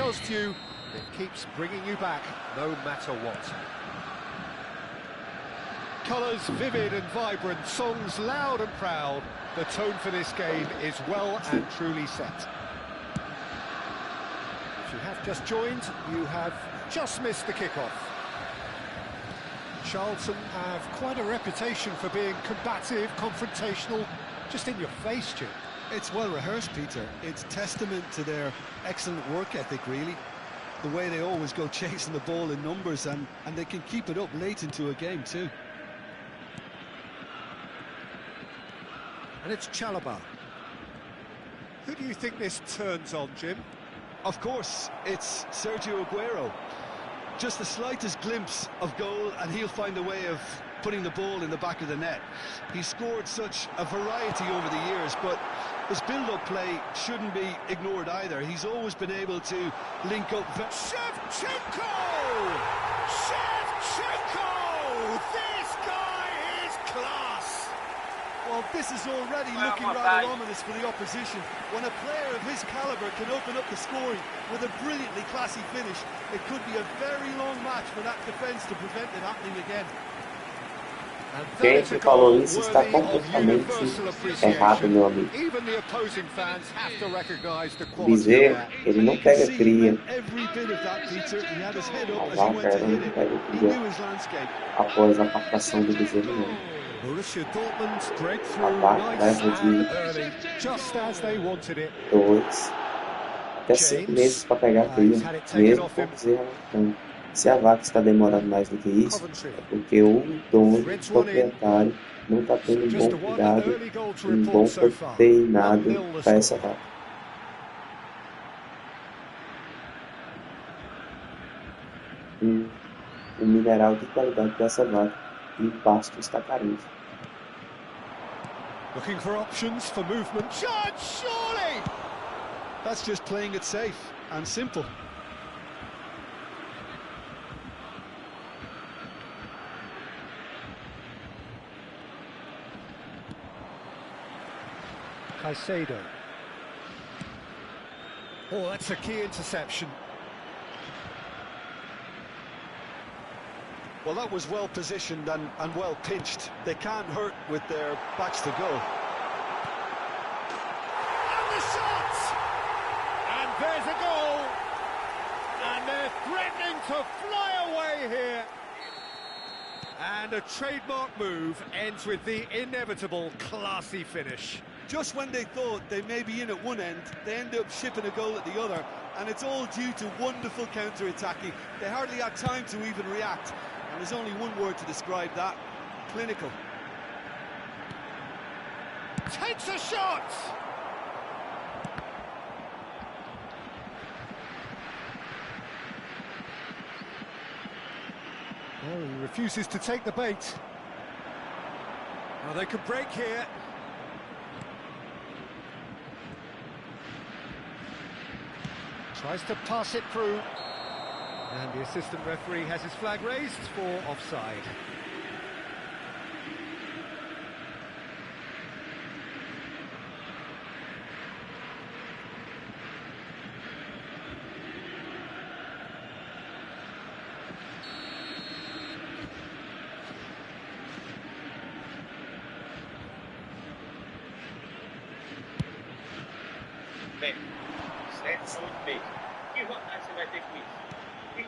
does to you, it keeps bringing you back, no matter what. Colours vivid and vibrant, songs loud and proud. The tone for this game is well and truly set. If you have just joined, you have just missed the kickoff. Charlton have quite a reputation for being combative, confrontational, just in your face, Jim. It's well rehearsed, Peter. It's testament to their excellent work ethic, really. The way they always go chasing the ball in numbers, and they can keep it up late into a game too. And it's Chalobah. Who do you think this turns on, Jim? Of course, it's Sergio Aguero. Just the slightest glimpse of goal and he'll find a way of putting the ball in the back of the net. He's scored such a variety over the years, but his build-up play shouldn't be ignored either. He's always been able to link up... Shevchenko! Shevchenko! This guy is class! Well, this is already looking rather ominous for the opposition. When a player of his calibre can open up the scoring with a brilliantly classy finish, it could be a very long match for that defence to prevent it happening again. Quem que falou isso está completamente errado, meu amigo. Bezerra, ele não pega cria. A vaca, ela não pega cria após a captação do bezerro, não. A vaca leva de 2 até 5 meses para pegar a cria, mesmo com o bezerro lactando. Se a vaca está demorando mais do que isso, é porque o dono, o proprietário, não está tendo um bom cuidado, um bom treinado para essa vaca. O mineral de qualidade dessa vaca e o pasto está carente. Looking for options for movement. Surely! That's just playing it safe and simple. Caicedo. Oh, that's a key interception. Well, that was well positioned and well pinched. They can't hurt with their backs to go. And the shot! And there's a goal! And they're threatening to fly away here. And a trademark move ends with the inevitable classy finish. Just when they thought they may be in at one end, they end up shipping a goal at the other, and it's all due to wonderful counter-attacking. They hardly had time to even react, and there's only one word to describe that: clinical. Takes a shot! Well, he refuses to take the bait. Well, they could break here. Tries to pass it through, and the assistant referee has his flag raised for offside.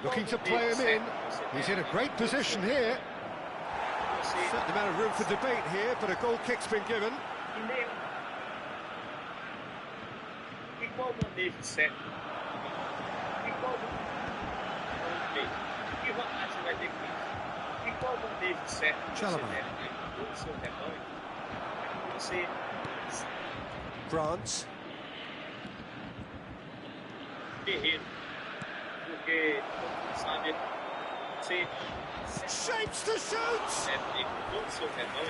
Looking to play him in. He's in a great position here. Certain amount of room for debate here, but a goal kick's been given. Chalobah. Grant. Shapes to shoot!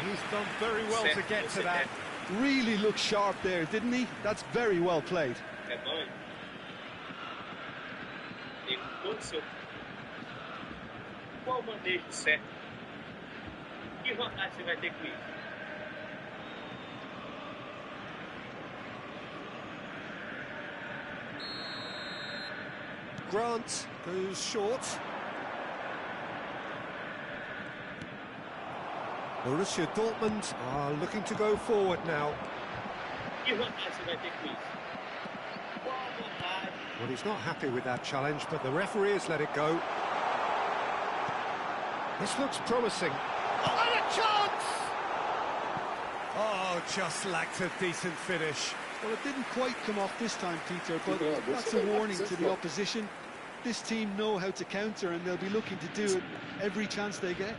He's done very well to get to that. Really looked sharp there, didn't he? That's very well played. Qual manejo certo? Que vantagem você vai ter com isso? Grant goes short. Borussia Dortmund are looking to go forward now. Well, he's not happy with that challenge, but the referee has let it go. This looks promising. Oh, and a chance! Oh, just lacked a decent finish. Well, it didn't quite come off this time, Peter, but that's a warning to the opposition. This team know how to counter, and they'll be looking to do it every chance they get.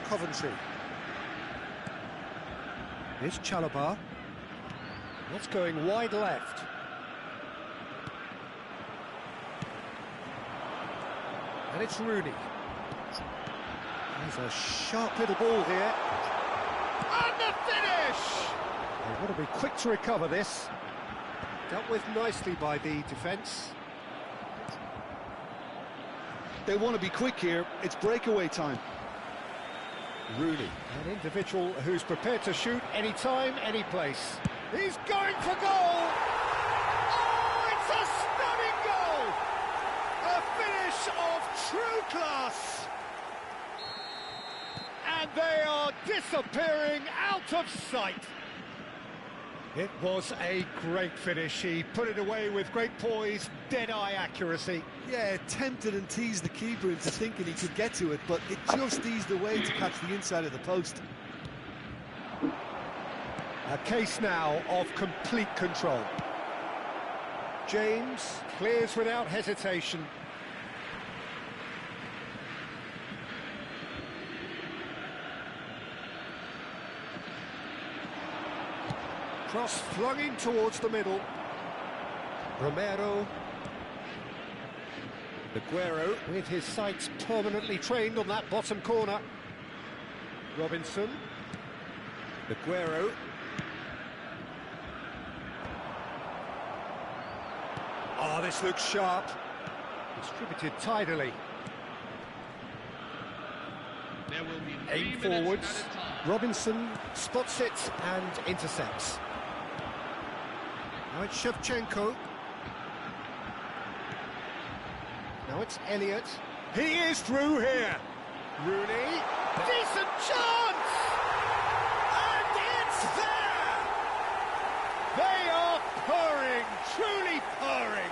Coventry. Here's Chalobah. That's going wide left. And it's Rooney. There's a sharp little ball here. And the finish! They want to be quick to recover this. Dealt with nicely by the defence. They want to be quick here. It's breakaway time. Rooney, an individual who's prepared to shoot any time, any place. He's going for goal! Oh, it's a stunning goal! A finish of true class! And they are disappearing out of sight. It was a great finish. He put it away with great poise, dead-eye accuracy. Yeah, tempted and teased the keeper into thinking he could get to it, but it just eased away to catch the inside of the post. A case now of complete control. James clears without hesitation. Cross flung in towards the middle. Romero. Aguero with his sights permanently trained on that bottom corner. Robinson. Aguero. Oh, this looks sharp. Distributed tidily. There will be Aim forwards. Robinson spots it and intercepts. Now it's Shevchenko. Now it's Elliott. He is through here. Rooney. Decent chance! And it's there! They are purring, truly purring.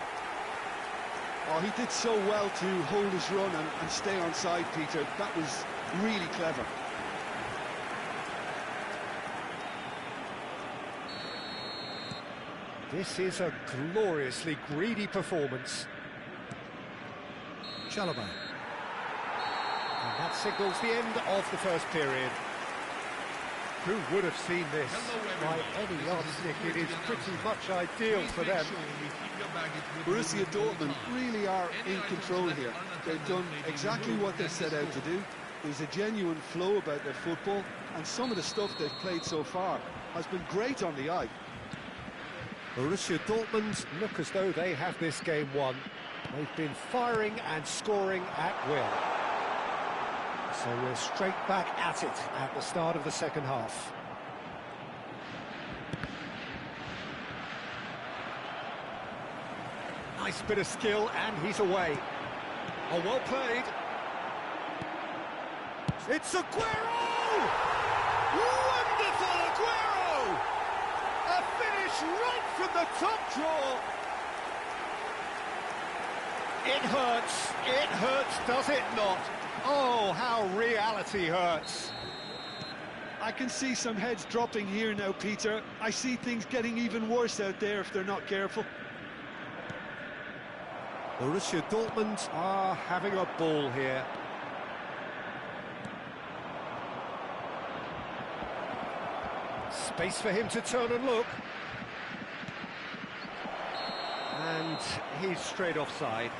Oh, he did so well to hold his run and stay on side, Peter. That was really clever. This is a gloriously greedy performance. Chalobah. And that signals the end of the first period. Who would have seen this? By any yardstick, it is pretty much ideal for them. Borussia Dortmund really are in control here. They've done exactly what they set out to do. There's a genuine flow about their football, and some of the stuff they've played so far has been great on the eye. Borussia Dortmund look as though they have this game won. They've been firing and scoring at will. So we're straight back at it at the start of the second half. Nice bit of skill, and he's away. Oh, well played. It's Aguero! Wonderful Aguero! A finish right from the top draw. It hurts, does it not? Oh, how reality hurts. I can see some heads dropping here now, Peter. I see things getting even worse out there if they're not careful. Borussia Dortmund are having a ball here. Space for him to turn and look. And he's straight offside.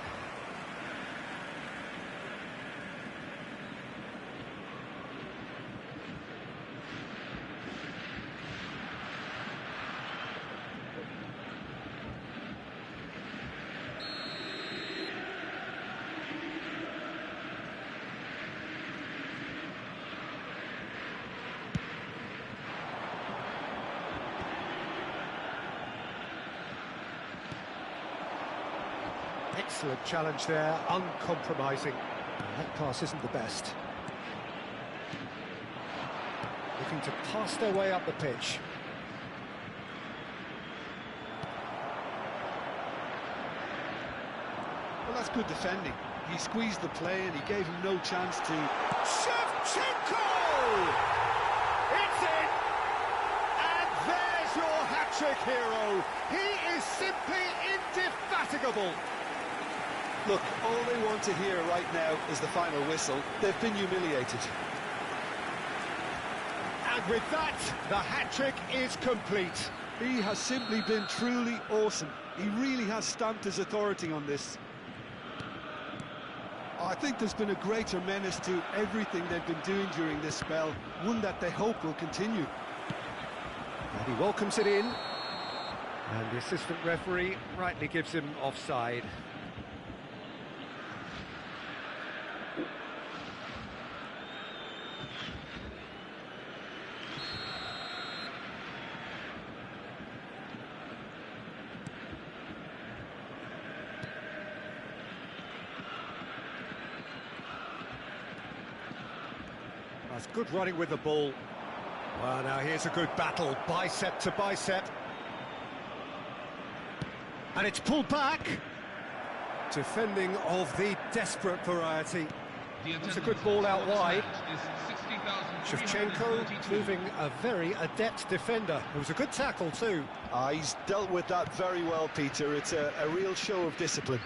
Excellent challenge there, uncompromising. That pass isn't the best. Looking to pass their way up the pitch. Well, that's good defending. He squeezed the play and he gave him no chance to... Shevchenko! It's in! And there's your hat-trick hero. He is simply indefatigable. Look, all they want to hear right now is the final whistle. They've been humiliated. And with that, the hat-trick is complete. He has simply been truly awesome. He really has stamped his authority on this. I think there's been a greater menace to everything they've been doing during this spell, one that they hope will continue. And he welcomes it in, and the assistant referee rightly gives him offside. That's good running with the ball. Well, now here's a good battle, bicep to bicep. And it's pulled back. Defending of the desperate variety. It's a good ball out wide. Shevchenko proving a very adept defender. It was a good tackle too. He's dealt with that very well, Peter. It's a real show of discipline.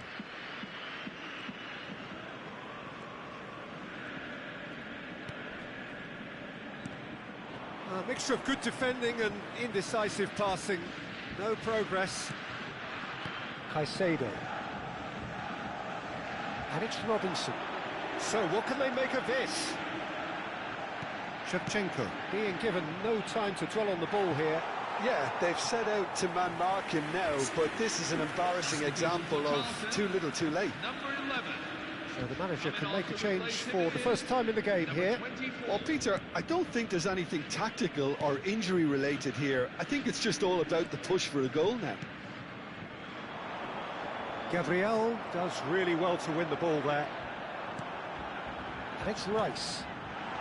A mixture of good defending and indecisive passing. No progress. Caicedo. And it's Robinson. So what can they make of this? Shevchenko being given no time to dwell on the ball here. Yeah, they've set out to man-mark him now, but this is an embarrassing example of too little too late. Number 11. So the manager can make a change for the first time in the game here. Well, Peter, I don't think there's anything tactical or injury-related here. I think it's just all about the push for a goal now. Gabriel does really well to win the ball there. And it's Rice.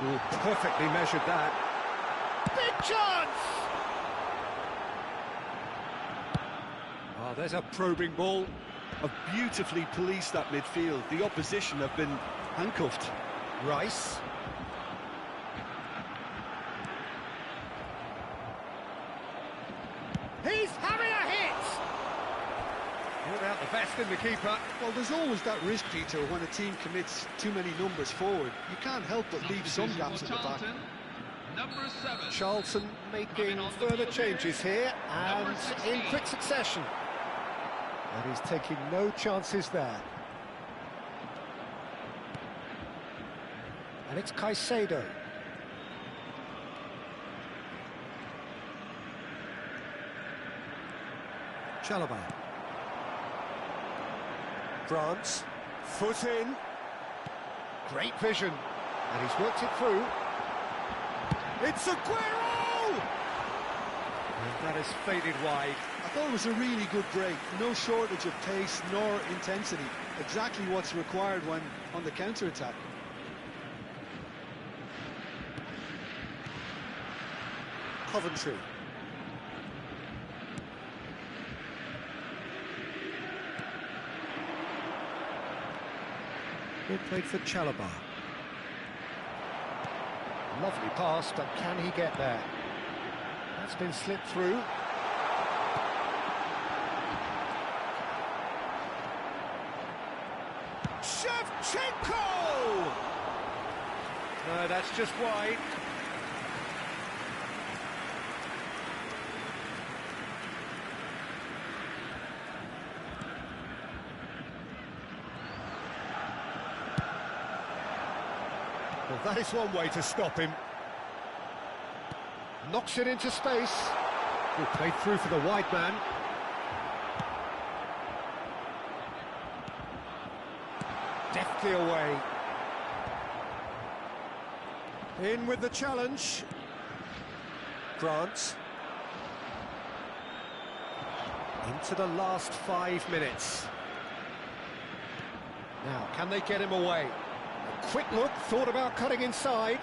Ooh, perfectly measured that. Big chance! Oh, there's a probing ball. Have beautifully policed that midfield. The opposition have been handcuffed. Rice. He's having a hit! Brought out the best in the keeper. Well, there's always that risk, Peter, when a team commits too many numbers forward. You can't help but leave some gaps at the back. Number 7. Charlton making further changes here, and in quick succession. And he's taking no chances there. And it's Caicedo. Chalobah. France. Foot in. Great vision. And he's worked it through. It's Aguero! And that has faded wide. I thought it was a really good break. No shortage of pace nor intensity. Exactly what's required when on the counter-attack. Coventry. Good played for Chalobah. Lovely pass, but can he get there? That's been slipped through. Shevchenko! No, that's just wide. Well, that is one way to stop him. Knocks it into space. Well, played through for the wide man. Deftly away. In with the challenge. Grant. Into the last 5 minutes. Now, can they get him away? A quick look, thought about cutting inside.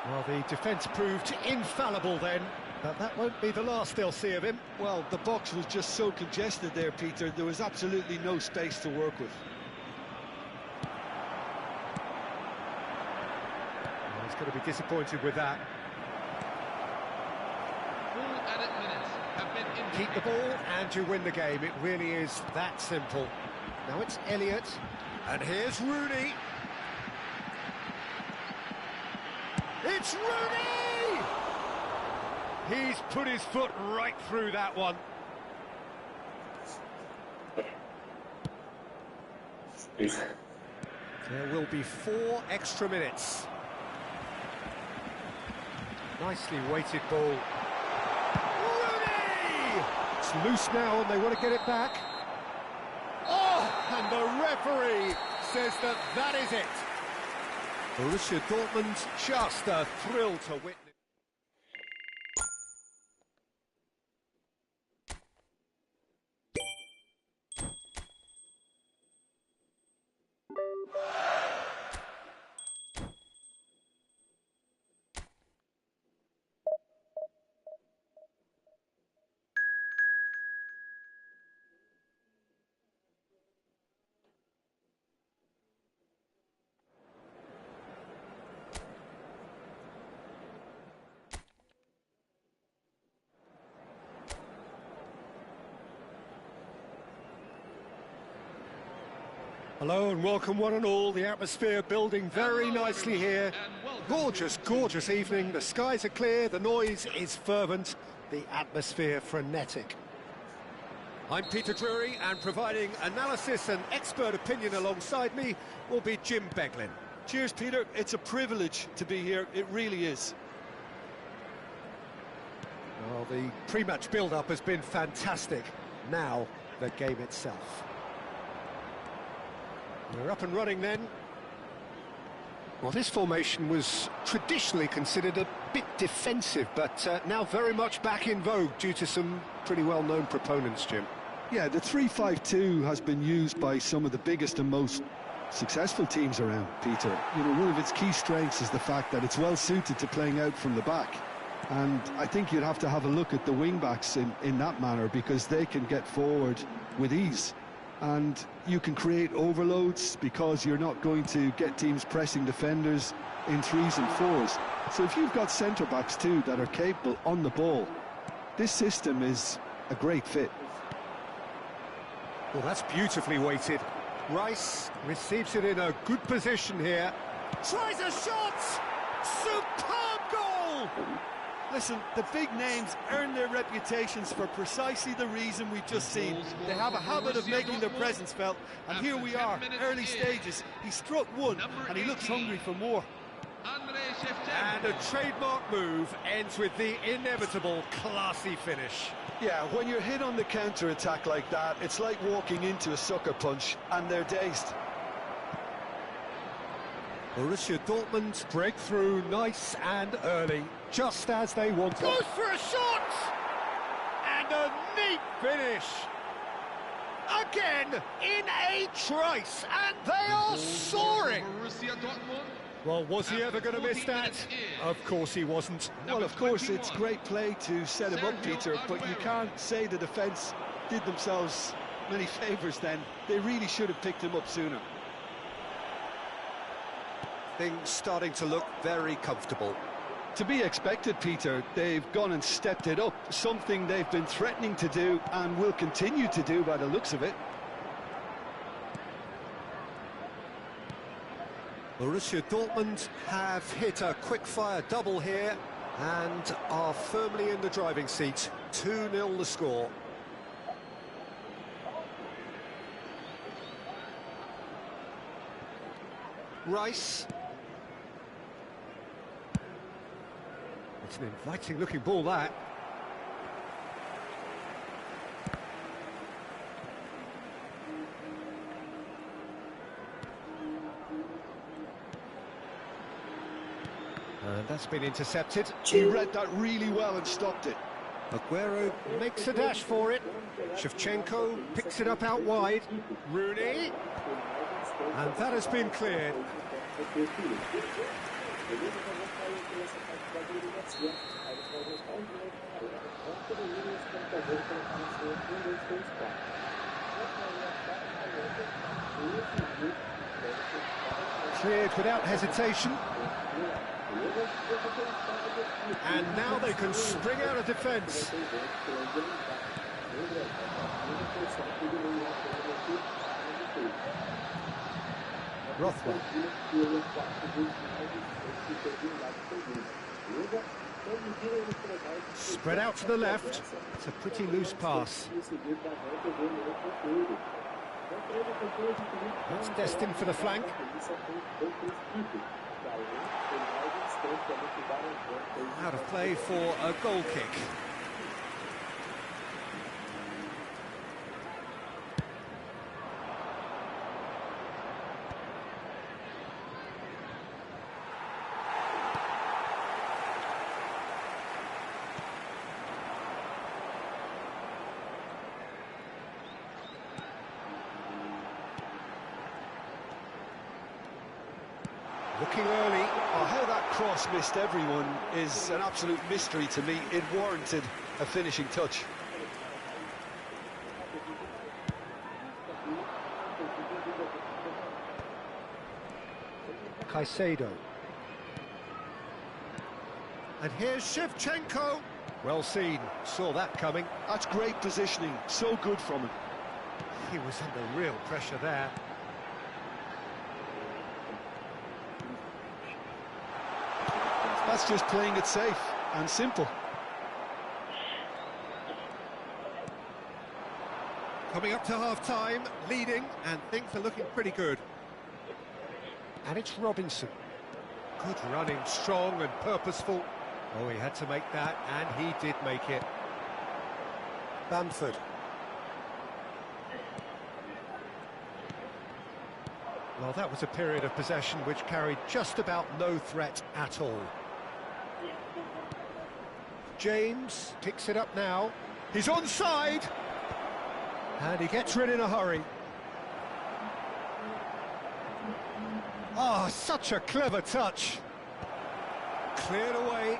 Well, the defence proved infallible then, but that won't be the last they'll see of him. Well, the box was just so congested there, Peter. There was absolutely no space to work with. Well, he's going to be disappointed with that. Full added minutes have been in. Keep the ball and you win the game. It really is that simple. Now it's Elliott, and here's Rooney. It's Rooney! He's put his foot right through that one. There will be 4 extra minutes. Nicely weighted ball. Rooney! It's loose now and they want to get it back. Oh, and the referee says that that is it. Borussia Dortmund, just a thrill to witness. Hello and welcome one and all. The atmosphere building very nicely here. Gorgeous, gorgeous evening. The skies are clear, the noise is fervent, the atmosphere frenetic. I'm Peter Drury, and providing analysis and expert opinion alongside me will be Jim Beglin. Cheers, Peter. It's a privilege to be here. It really is. Well, the pre-match build-up has been fantastic. Now, the game itself. We're up and running then. Well, this formation was traditionally considered a bit defensive, but now very much back in vogue due to some pretty well-known proponents, Jim. Yeah, the 3-5-2 has been used by some of the biggest and most successful teams around, Peter. You know, one of its key strengths is the fact that it's well-suited to playing out from the back. And I think you'd have to have a look at the wing-backs in that manner, because they can get forward with ease. And you can create overloads because you're not going to get teams pressing defenders in 3s and 4s. So if you've got centre-backs too that are capable on the ball, this system is a great fit. Well, that's beautifully weighted. Rice receives it in a good position here. Tries a shot! Superb goal! Listen, the big names earn their reputations for precisely the reason we've just seen. They have a habit of making their presence felt, and here we are, early stages. He struck one, and he looks hungry for more. And a trademark move ends with the inevitable classy finish. Yeah, when you're hit on the counter-attack like that, it's like walking into a sucker punch, and they're dazed. Borussia Dortmund break through nice and early, just as they wanted. Goes for a shot! And a neat finish! Again, in a trice, and they are soaring! Well, was he ever going to miss that? Of course he wasn't. Well, of course, it's great play to set him up, Peter, but you can't say the defence did themselves many favours then. They really should have picked him up sooner. Things starting to look very comfortable. To be expected, Peter. They've gone and stepped it up, something they've been threatening to do and will continue to do by the looks of it. Borussia Dortmund have hit a quick-fire double here and are firmly in the driving seat. 2-0 the score. Rice. It's an inviting-looking ball, that. And that's been intercepted. He read that really well and stopped it. Aguero makes a dash for it. Shevchenko picks it up out wide. Rooney. And that has been cleared. Cleared without hesitation. And now they can spring out of defence. Rothwell. Spread out to the left. It's a pretty loose pass. That's destined for the flank. Out of play for a goal kick. Looking early. Oh, how that cross missed everyone is an absolute mystery to me. It warranted a finishing touch. Caicedo. And here's Shevchenko. Well seen, saw that coming. That's great positioning, so good from him. He was under real pressure there. That's just playing it safe and simple. Coming up to half-time, leading, and things are looking pretty good. And it's Robinson. Good running, strong and purposeful. Oh, he had to make that, and he did make it. Bamford. Well, that was a period of possession which carried just about no threat at all. James picks it up now. He's onside! And he gets rid in a hurry. Oh, such a clever touch. Cleared away.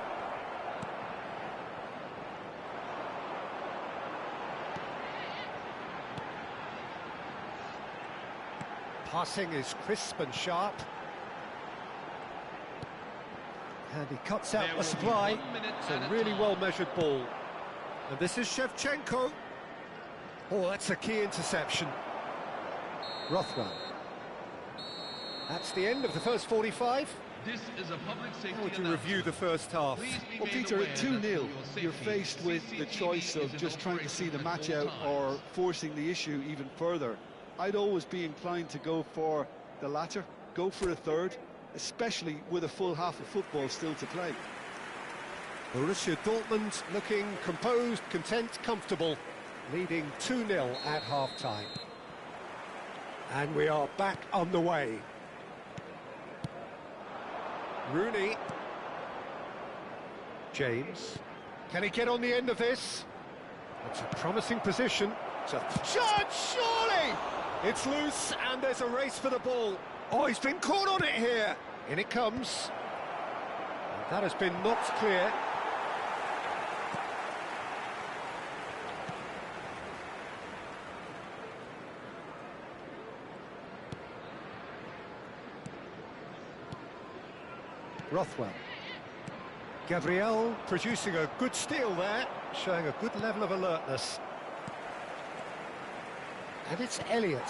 Passing is crisp and sharp. And he cuts out the supply. It's a really well-measured ball. And this is Shevchenko. Oh, that's a key interception. Rothwell. That's the end of the first 45. This is a public safety. How would you review the first half? Well, Peter, at 2-0, you're faced with the choice of just trying to see the match out or forcing the issue even further. I'd always be inclined to go for the latter, go for a third, especially with a full half of football still to play. Borussia Dortmund looking composed, content, comfortable, leading 2-0 at half-time. And we are back on the way. Rooney. James. Can he get on the end of this? It's a promising position. It's a chance, surely! It's loose, and there's a race for the ball. Oh, he's been caught on it here. In it comes. And that has been knocked clear. Rothwell. Gabriel producing a good steal there, showing a good level of alertness. And it's Elliott.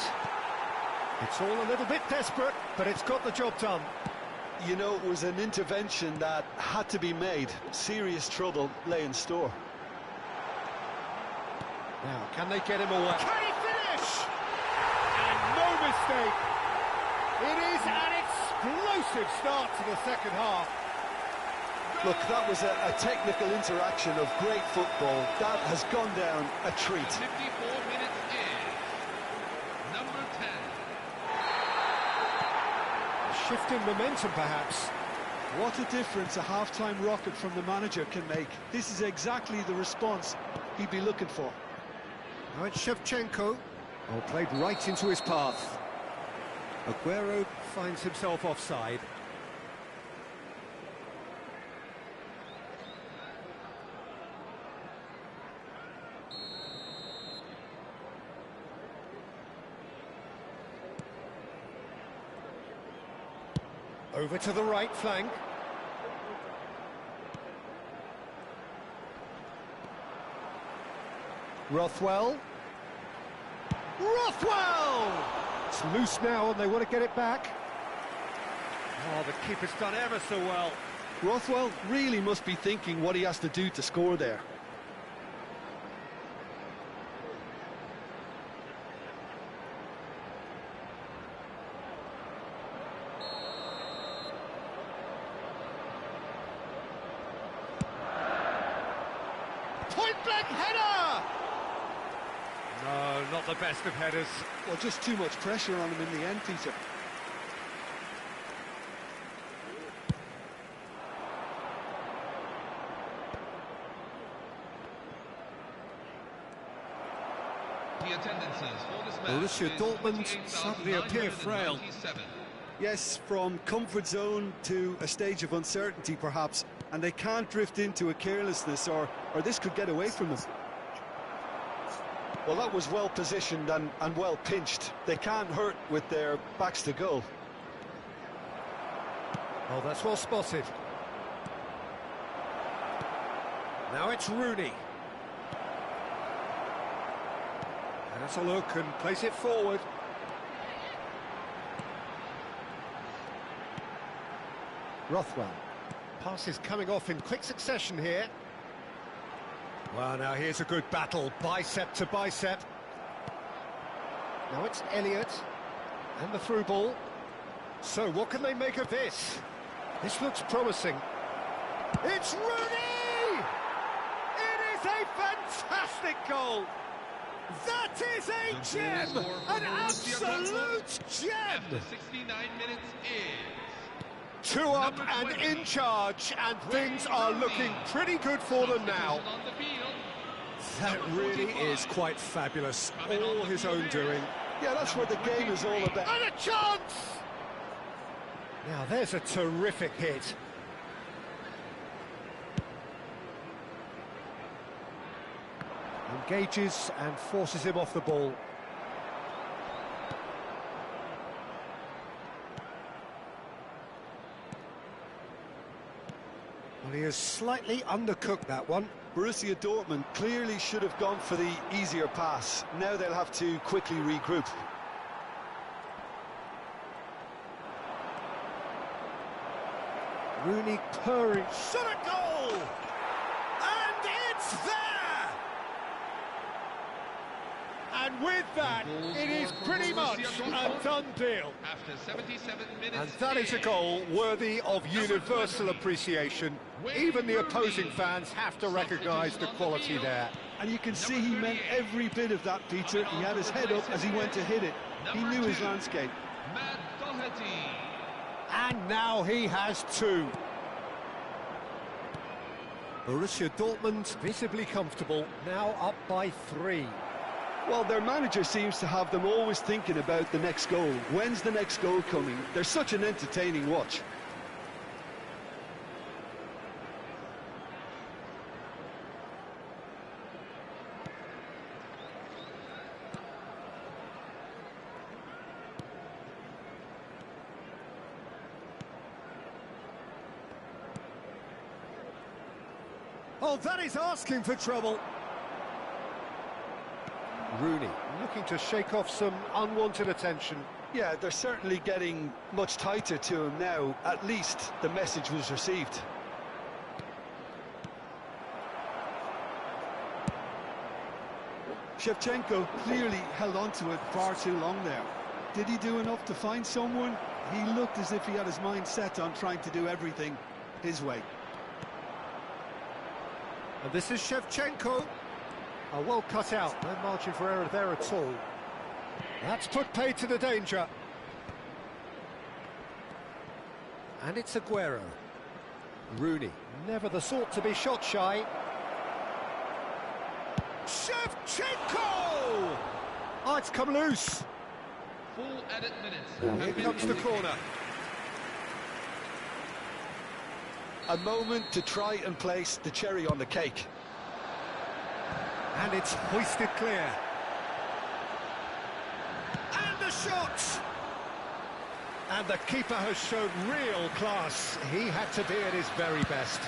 It's all a little bit desperate, but it's got the job done. You know, it was an intervention that had to be made. Serious trouble lay in store. Now, can they get him away? Can he finish? And no mistake. It is an explosive start to the second half. Look, that was a technical interaction of great football. That has gone down a treat. 54 minutes in. Number 10. A shift in momentum, perhaps. What a difference a half-time rocket from the manager can make. This is exactly the response he'd be looking for. Now it's Shevchenko. Oh, played right into his path. Aguero finds himself offside. Over to the right flank. Rothwell. Rothwell! It's loose now and they want to get it back. Oh, the keeper's done ever so well. Rothwell really must be thinking what he has to do to score there. Point-blank header! No, not the best of headers. Well, just too much pressure on him in the end, Peter. The attendances for this match Borussia Dortmund suddenly appear frail. Yes, from comfort zone to a stage of uncertainty, perhaps, and they can't drift into a carelessness, or this could get away from them. Well, that was well positioned and well pinched. They can't hurt with their backs to goal. Oh, that's well spotted. Now it's Rooney. And that's a look and place it forward. Rothwell. Pass is coming off in quick succession here. Well, now here's a good battle, bicep to bicep. Now it's Elliott, and the through ball. So what can they make of this? This looks promising. It's Rooney! It is a fantastic goal! That is a gem! An absolute gem! After 69 minutes is... 2 up and in charge, and things are looking pretty good for them now. That really is quite fabulous, all his own doing. Yeah, that's what the game is all about. And a chance! Now there's a terrific hit. Engages and forces him off the ball. Well, he has slightly undercooked that one. Borussia Dortmund clearly should have gone for the easier pass. Now they'll have to quickly regroup. Rooney purring, shot a goal! And it's there! And with that, it is pretty much a done deal. After 77 minutes... And that is a goal worthy of universal appreciation. Even the opposing fans have to recognise the quality there. And you can see he meant every bit of that, Peter. He had his head up as he went to hit it. He knew his landscape. Matt Doherty. And now he has 2. Borussia Dortmund visibly comfortable, now up by 3. Well, their manager seems to have them always thinking about the next goal. When's the next goal coming? They're such an entertaining watch. Oh, that is asking for trouble. Rooney looking to shake off some unwanted attention. Yeah, they're certainly getting much tighter to him now. At least the message was received. Shevchenko clearly held on to it far too long there. Did he do enough to find someone? He looked as if he had his mind set on trying to do everything his way. And this is Shevchenko. Oh, well cut out, no margin for error there at all. That's put paid to the danger. And it's Aguero. Rooney, never the sort to be shot shy. Shevchenko! Oh, it's come loose. Full added minutes. Here comes the corner. A moment to try and place the cherry on the cake. And it's hoisted clear. And the shot! And the keeper has shown real class. He had to be at his very best.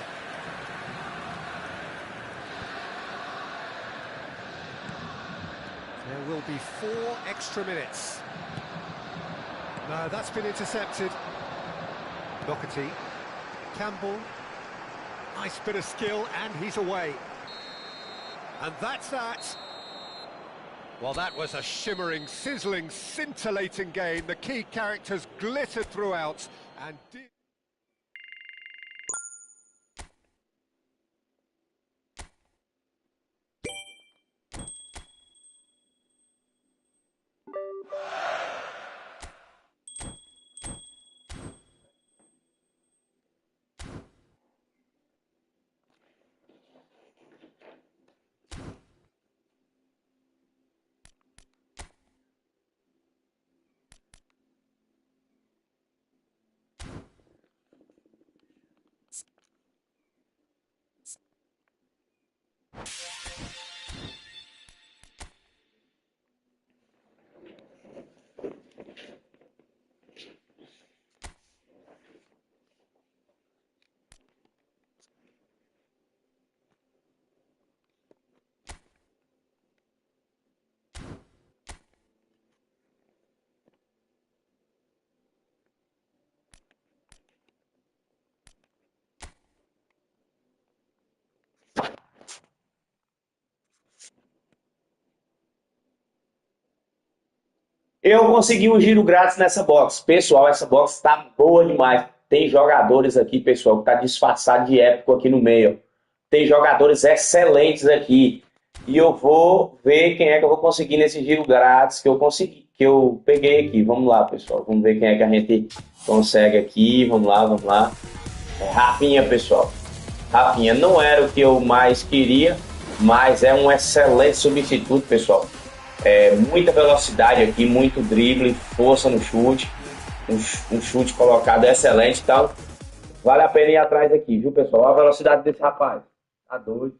There will be 4 extra minutes. No, that's been intercepted. Doherty. Campbell. Nice bit of skill, and he's away. And that's that. Well, that was a shimmering, sizzling, scintillating game. The key characters glittered throughout and did... Eu consegui um giro grátis nessa box. Pessoal, essa box tá boa demais. Tem jogadores aqui, pessoal, que tá disfarçado de épico aqui no meio. Tem jogadores excelentes aqui. E eu vou ver quem é que eu vou conseguir nesse giro grátis que eu consegui, que eu peguei aqui. Vamos lá, pessoal. Vamos ver quem é que a gente consegue aqui. Vamos lá, vamos lá. É Rafinha, pessoal. Rafinha não era o que eu mais queria, mas é um excelente substituto, pessoal. Muita velocidade aqui, muito drible, força no chute, um chute colocado excelente, então vale a pena ir atrás aqui, viu, pessoal? Olha a velocidade desse rapaz, tá doido.